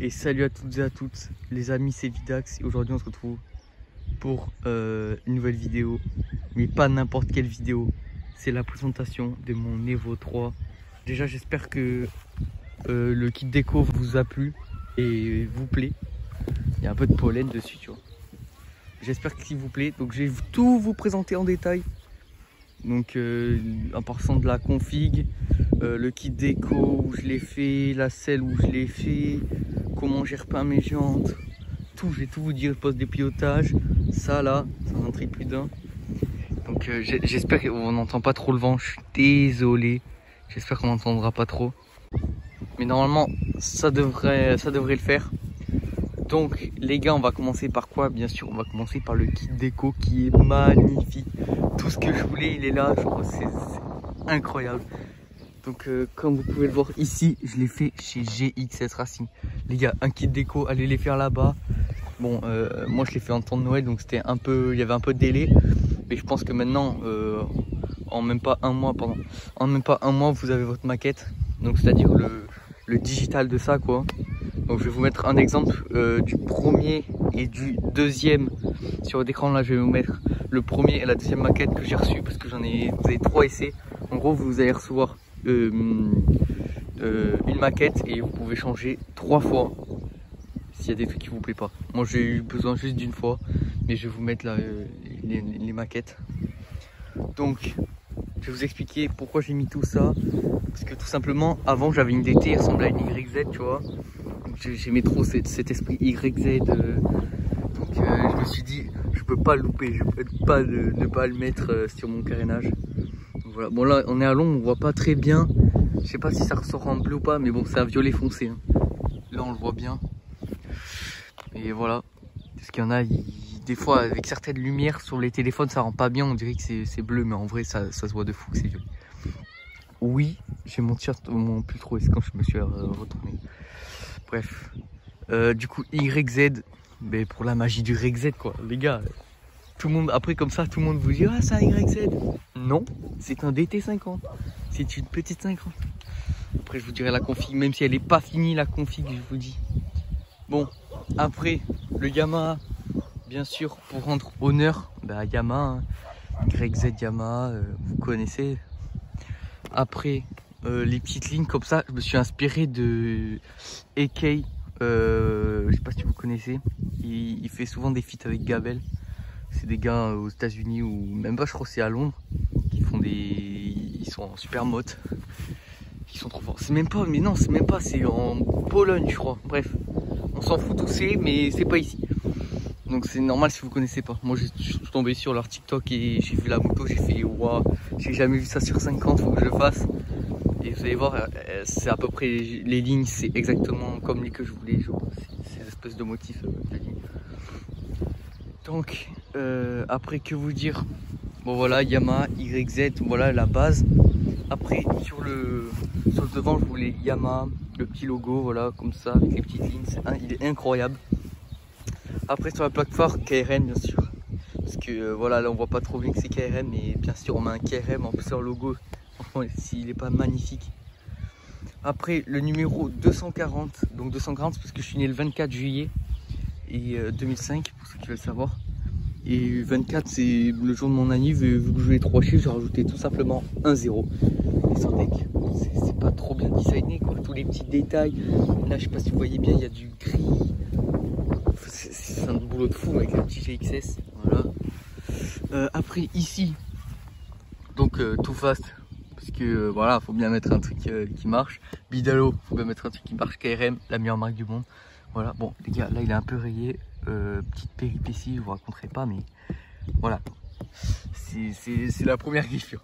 Et salut à toutes et à toutes, les amis, c'est Vidax et aujourd'hui on se retrouve pour une nouvelle vidéo, mais pas n'importe quelle vidéo. C'est la présentation de mon Evo 3. Déjà j'espère que le kit déco vous a plu et vous plaît. Il y a un peu de pollen dessus, tu vois. J'espère qu'il vous plaît. Donc je vais tout vous présenter en détail. Donc en passant de la config, le kit déco où je l'ai fait, la selle où je l'ai fait, comment j'ai repeint mes jantes, tout, je vais tout vous dire, le poste de pilotage, ça là, ça en intrigue plus d'un. Donc j'espère qu'on n'entend pas trop le vent, je suis désolé, j'espère qu'on n'entendra pas trop. Mais normalement ça devrait le faire. Donc les gars, on va commencer par quoi? Bien sûr, on va commencer par le kit déco qui est magnifique. Tout ce que je voulais, il est là, c'est incroyable. Donc comme vous pouvez le voir ici, je l'ai fait chez GXS Racing. Les gars, un kit déco, allez les faire là-bas. Bon, moi je l'ai fait en temps de Noël, donc c'était un peu, il y avait un peu de délai. Mais je pense que maintenant, en même pas un mois, vous avez votre maquette. Donc c'est-à-dire le digital de ça, quoi. Donc je vais vous mettre un exemple du premier et du deuxième sur l'écran. Là je vais vous mettre le premier et la deuxième maquette que j'ai reçu parce que vous avez 3 essais. En gros vous allez recevoir une maquette et vous pouvez changer 3 fois s'il y a des trucs qui vous plaît pas. Moi j'ai eu besoin juste d'une fois, mais je vais vous mettre là les maquettes. Donc je vais vous expliquer pourquoi j'ai mis tout ça. Parce que tout simplement avant j'avais une DT, elle ressemblait à une YZ, tu vois. J'aimais trop cet esprit YZ, donc je me suis dit je peux pas le louper, je peux pas ne pas le mettre sur mon carénage. Donc voilà. Bon là on est à Londres, on voit pas très bien, je sais pas si ça ressort en bleu ou pas, mais bon c'est un violet foncé, hein. Là on le voit bien. Et voilà, parce qu'il y en a, des fois avec certaines lumières sur les téléphones ça rend pas bien, on dirait que c'est bleu, mais en vrai ça se voit de fou que c'est violet. Oui, j'ai mon t-shirt, mon pull trop, c'est quand je me suis retourné. Bref, du coup YZ, mais pour la magie du YZ quoi, les gars. Tout le monde, après comme ça, tout le monde vous dit ah c'est un YZ. Non, c'est un DT50, c'est une petite 50. Après je vous dirai la config, même si elle n'est pas finie la config, je vous dis. Bon, après le Yamaha, bien sûr, pour rendre honneur, bah Yamaha, hein. YZ Yamaha, vous connaissez. Après les petites lignes comme ça, je me suis inspiré de AK, je sais pas si vous connaissez, il fait souvent des feats avec Gabel. C'est des gars aux États-Unis ou même pas, je crois que c'est à Londres, qui font ils sont en super moto, ils sont trop forts. C'est même pas, mais non, c'est même pas, c'est en Pologne, je crois. Bref, on s'en fout d'où c'est, mais c'est pas ici. Donc c'est normal si vous connaissez pas. Moi je suis tombé sur leur TikTok et j'ai vu la moto, j'ai fait waouh, j'ai jamais vu ça sur 50, faut que je le fasse. Et vous allez voir, c'est à peu près les lignes, c'est exactement comme les que je voulais. C'est une espèce de motif de ligne. Donc après que vous dire, bon voilà Yamaha YZ, voilà la base. Après sur le devant je voulais Yamaha, le petit logo, voilà comme ça avec les petites lignes, il est incroyable. Après sur la plaque phare KRM bien sûr, parce que voilà là on voit pas trop bien que c'est KRM, mais bien sûr on met un KRM en plus sur le logo, franchement s'il est pas magnifique. Après le numéro 240, donc 240 parce que je suis né le 24 juillet et 2005 pour ceux qui veulent savoir. Et 24 c'est le jour de mon anniv, et vu que je voulais 3 chiffres j'ai rajouté tout simplement un 0. Et sans deck, c'est pas trop bien designé quoi, tous les petits détails. Là je sais pas si vous voyez bien, il y a du gris. C'est un boulot de fou avec le petit GXS. Voilà. Après ici, donc tout fast, parce que voilà, faut bien mettre un truc qui marche. Bidalo, faut bien mettre un truc qui marche. KRM, la meilleure marque du monde. Voilà, bon les gars, là il est un peu rayé. Petite péripétie, je vous raconterai pas, mais voilà. C'est la première griffure.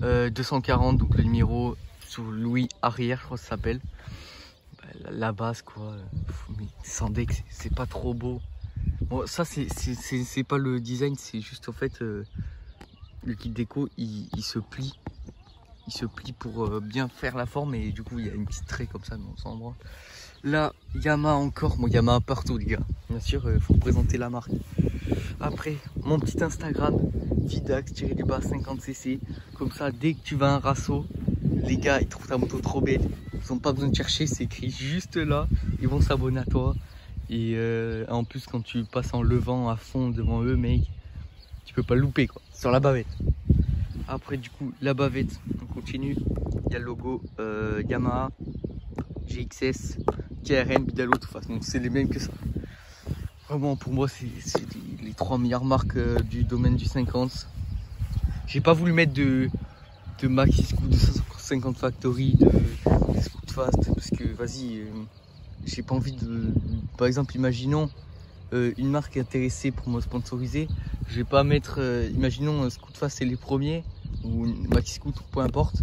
240, donc le numéro sur Louis arrière, je crois que ça s'appelle. La base quoi, mais sans deck c'est pas trop beau. Bon ça c'est pas le design, c'est juste en fait le kit déco il se plie pour bien faire la forme, et du coup il y a une petite trait comme ça, mais on s'en branle. Là Yamaha encore, bon Yamaha partout les gars, bien sûr faut présenter la marque. Après mon petit Instagram Vidax-50cc, comme ça dès que tu vas à un rasso, les gars ils trouvent ta moto trop belle, ils n'ont pas besoin de chercher, c'est écrit juste là. Ils vont s'abonner à toi. Et en plus, quand tu passes en levant à fond devant eux, mec, tu peux pas le louper quoi, sur la bavette. Après, du coup, la bavette, on continue. Il y a le logo Yamaha, GXS, KRM, Bidalo, tout façon. Donc, c'est les mêmes que ça. Vraiment, pour moi, c'est les 3 meilleures marques du domaine du 50. J'ai pas voulu mettre de Maxi Scoot, de 550 Factory, de Scoot Fast, parce que vas-y, j'ai pas envie de. Par exemple, imaginons une marque intéressée pour me sponsoriser, je vais pas mettre, imaginons Scoot Fast c'est les premiers, ou Maxi Scoot, peu importe.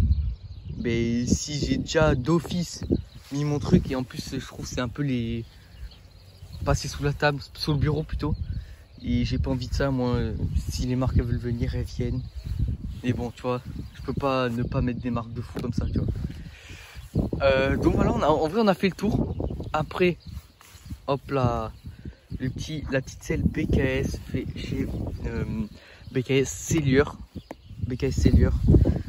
Mais si j'ai déjà d'office mis mon truc, et en plus je trouve c'est un peu les passer sous la table, sous le bureau plutôt, et j'ai pas envie de ça. Moi, si les marques veulent venir, elles viennent. Mais bon, tu vois, je peux pas ne pas mettre des marques de fou comme ça, tu vois. Donc voilà, en vrai on a fait le tour. Après, hop là, la petite selle BKS fait chez BKS Cellure. BKS Cellure.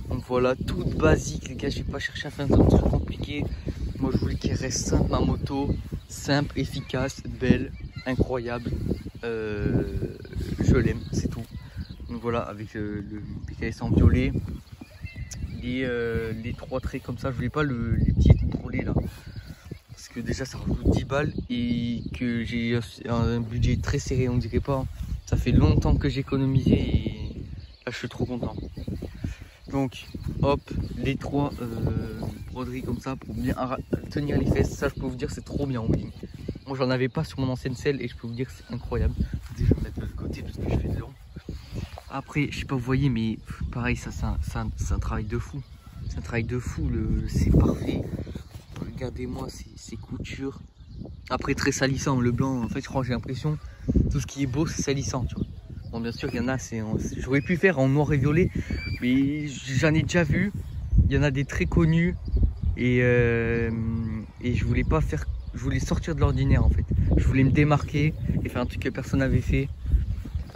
Donc voilà, toute basique les gars, j'ai pas cherché à faire un truc compliqué. Moi je voulais qu'il reste simple ma moto, simple, efficace, belle, incroyable. Je l'aime, c'est tout. Donc voilà, avec le BKS en violet. Les 3 traits comme ça, je voulais pas les petits contrôlés là. Parce que déjà ça rajoute 10 balles et que j'ai un budget très serré, on dirait pas. Ça fait longtemps que j'ai économisé et là je suis trop content. Donc hop, les 3 broderies comme ça pour bien tenir les fesses. Ça je peux vous dire c'est trop bien en ligne. Moi j'en avais pas sur mon ancienne selle et je peux vous dire que c'est incroyable. Déjà je vais mettre de l'autre côté parce que je fais de long. Après je sais pas vous voyez mais pareil ça c'est un travail de fou. C'est un travail de fou, c'est parfait. Regardez-moi ces coutures. Après très salissant, le blanc en fait je crois j'ai l'impression tout ce qui est beau c'est salissant tu vois. Bon bien sûr il y en a, j'aurais pu faire en noir et violet mais j'en ai déjà vu. Il y en a des très connus et je voulais pas faire, je voulais sortir de l'ordinaire en fait. Je voulais me démarquer et faire un truc que personne n'avait fait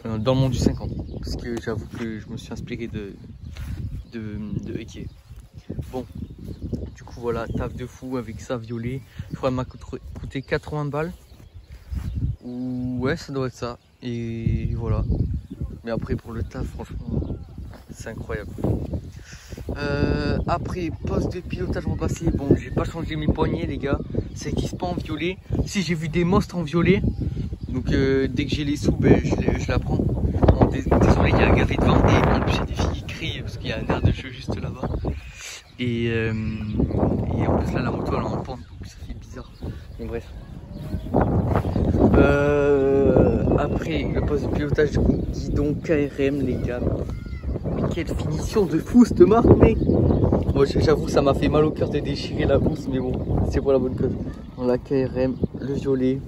dans le monde du 50. Parce que j'avoue que je me suis inspiré de Eke. Bon, du coup voilà, taf de fou avec ça violet. Je crois qu'elle m'a coûté 80 balles. Ou ouais, ça doit être ça. Et voilà. Mais après pour le taf, franchement, c'est incroyable. Après, poste de pilotage remplacé. Bon, j'ai pas changé mes poignées les gars. Ça n'existe pas en violet. Si j'ai vu des monstres en violet. Donc dès que j'ai les sous, ben, je la prends. Bon, désolé, il y a un gavé devant. Et en plus il y a des filles qui crient parce qu'il y a un air de jeu juste là-bas. Et en plus là la moto elle est en pente donc ça fait bizarre. Mais bref. Après le poste de pilotage du coup, guidon KRM les gars. Mais quelle finition de fou cette marque mec. Moi j'avoue ça m'a fait mal au cœur de déchirer la housse mais bon c'est pour la bonne cause. Dans la KRM, le violet,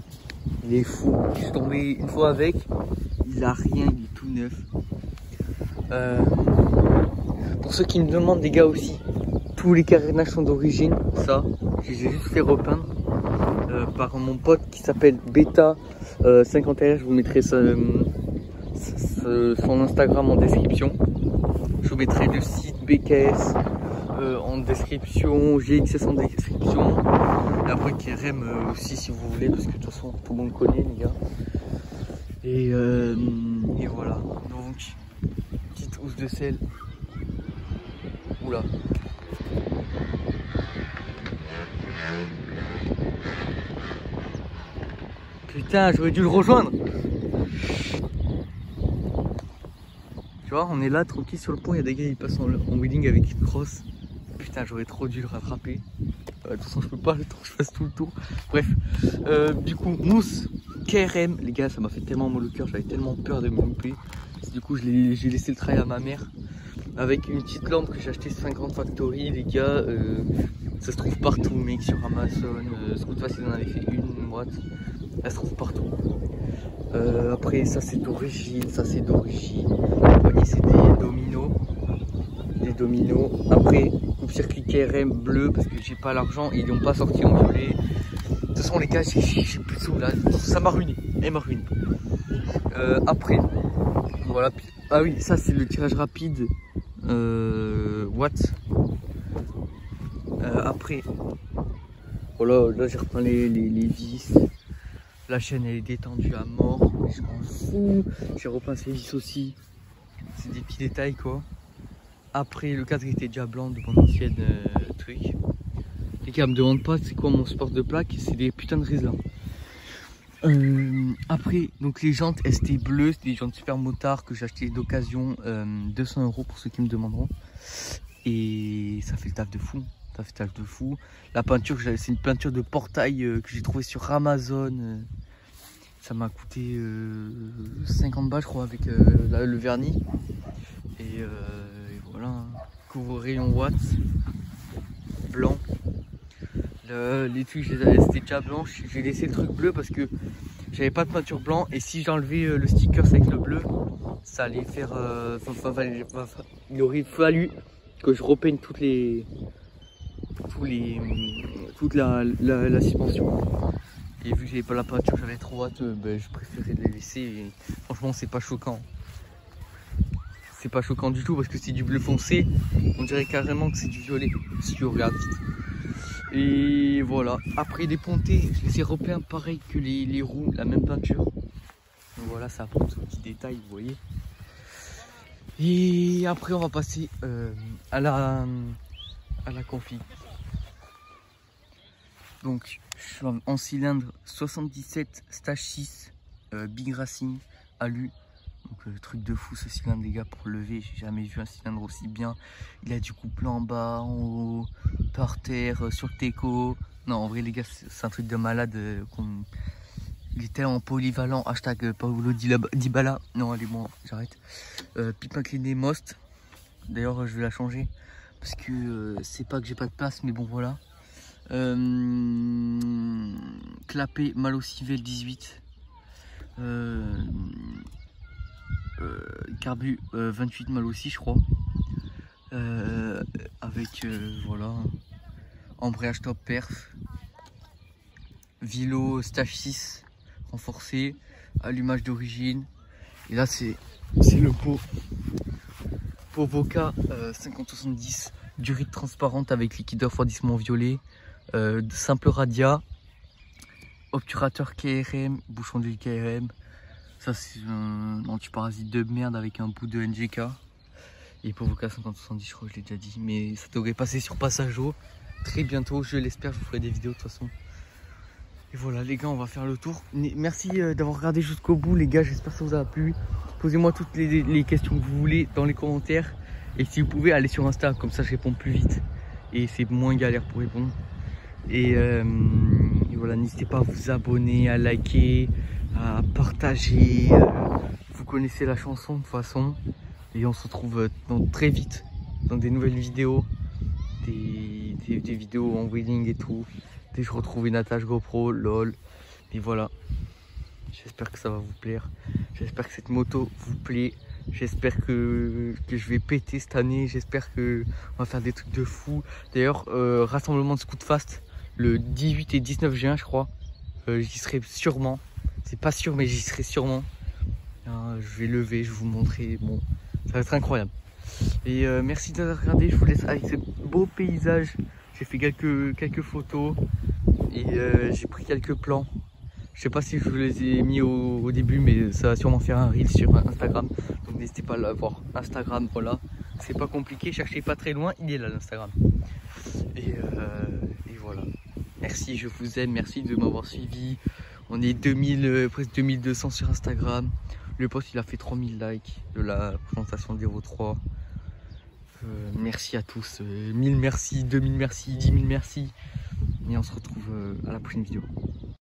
il est fou. Je suis tombé une fois avec, il a rien, il est tout neuf. Pour ceux qui me demandent les gars aussi, tous les carénages sont d'origine, ça, je les ai juste fait repeindre par mon pote qui s'appelle Beta 50R. Je vous mettrai son Instagram en description. Je vous mettrai le site BKS en description, GXS en description. Et après KRM aussi si vous voulez, parce que de toute façon tout le monde connaît les gars. Et voilà, donc petite housse de sel. Oula. Putain, j'aurais dû le rejoindre. Tu vois, on est là tranquille sur le pont, il y a des gars qui passent en wheeling avec une crosse. Putain, j'aurais trop dû le rattraper. De toute façon, je peux pas, le temps que je fasse tout le tour. Bref, du coup, mousse KRM, les gars, ça m'a fait tellement mal au cœur, j'avais tellement peur de me louper. Du coup, j'ai laissé le travail à ma mère. Avec une petite lampe que j'ai acheté 50 Factory, les gars. Ça se trouve partout, mec, sur Amazon. Scoot Fast, il en avait fait une boîte. Elle se trouve partout. Après, ça c'est d'origine, ça c'est d'origine. Vous voyez, c'est des dominos. Des dominos. Après, coupe-circuit KRM bleu parce que j'ai pas l'argent. Ils n'ont pas sorti en violet. De toute façon, les gars, j'ai plus de sous là. Ça m'a ruiné. Elle m'a ruiné. Après, voilà. Ah oui, ça c'est le tirage rapide. Watt. Après, voilà, là j'ai repeint les vis. La chaîne elle est détendue à mort, mais je m'en fous. J'ai repeint ces vis aussi. C'est des petits détails quoi. Après le cadre était déjà blanc de mon ancienne truc. Les gars me demandent pas c'est quoi mon support de plaque, c'est des putains de Rizla. Après donc les jantes ST bleues, c'est des jantes super motards que j'ai acheté d'occasion, 200 € pour ceux qui me demanderont. Et ça fait le taf de fou. Ça fait le taf de fou. La peinture, c'est une peinture de portail que j'ai trouvé sur Amazon. Ça m'a coûté 50 balles je crois avec le vernis. Et voilà, couvre rayon watts blanc. Les trucs, c'était déjà blanc. J'ai laissé le truc bleu parce que j'avais pas de peinture blanc. Et si j'enlevais le sticker avec le bleu, ça allait faire. Il aurait fallu que je repeigne toute la suspension. Et vu que j'avais pas la peinture, j'avais trop hâte, je préférais les laisser. Et franchement, c'est pas choquant. C'est pas choquant du tout parce que c'est du bleu foncé. On dirait carrément que c'est du violet si tu regardes vite. Et voilà. Après les pontés, je les ai repeints pareil que les roues, la même peinture. Donc voilà, ça apporte ce petit détail, vous voyez. Et après, on va passer à la config. Donc, je suis en cylindre 77 stage 6 Big Racing alu. Donc, truc de fou ce cylindre, les gars, pour lever. J'ai jamais vu un cylindre aussi bien. Il a du couple en bas, en haut, par terre, sur le teco. Non, en vrai, les gars, c'est un truc de malade. Il était en polyvalent. Hashtag Paolo Dybala. Non, allez, bon, j'arrête. Pipe inclinée Most. D'ailleurs, je vais la changer. Parce que c'est pas que j'ai pas de place, mais bon, voilà. Clapé Malocivel 18. Carbu 28 mal aussi, je crois. Avec voilà, embrayage top perf. Vilo stage 6 renforcé, allumage d'origine. Et là c'est le pot Voca 5070, durite transparente avec liquide de refroidissement violet, simple radia, obturateur KRM, bouchon d'huile KRM. Ça c'est un antiparasite de merde avec un bout de NGK. Et pour Voca 5070, je crois que je l'ai déjà dit, mais ça devrait passer sur passage eau très bientôt, je l'espère. Je vous ferai des vidéos de toute façon. Et voilà les gars, on va faire le tour. Merci d'avoir regardé jusqu'au bout les gars, j'espère que ça vous a plu. Posez-moi toutes les questions que vous voulez dans les commentaires. Et si vous pouvez, aller sur Insta, comme ça je réponds plus vite. Et c'est moins galère pour répondre. Et voilà, n'hésitez pas à vous abonner, à liker, à partager. Vous connaissez la chanson de toute façon. Et on se retrouve très vite dans des nouvelles vidéos. Des vidéos en wheeling et tout. Dès que je retrouve une attache GoPro, lol. Et voilà. J'espère que ça va vous plaire. J'espère que cette moto vous plaît. J'espère que je vais péter cette année. J'espère qu'on va faire des trucs de fou. D'ailleurs, rassemblement de Scoot Fast le 18 et 19 juin, je crois. J'y serai sûrement. C'est pas sûr, mais j'y serai sûrement. Je vais lever, je vais vous montrer. Bon, ça va être incroyable. Et merci d'avoir regardé. Je vous laisse avec ce beau paysage. J'ai fait quelques photos et j'ai pris quelques plans. Je sais pas si je vous les ai mis au début, mais ça va sûrement faire un reel sur Instagram. Donc n'hésitez pas à la voir. Instagram, voilà. C'est pas compliqué, cherchez pas très loin, il est là l'Instagram. Et voilà. Merci, je vous aime, merci de m'avoir suivi. On est 2000, presque 2200 sur Instagram. Le post il a fait 3000 likes de la présentation de l'Evo 3. Merci à tous, 1000 merci, 2000 merci, 10 000 merci. Et on se retrouve à la prochaine vidéo.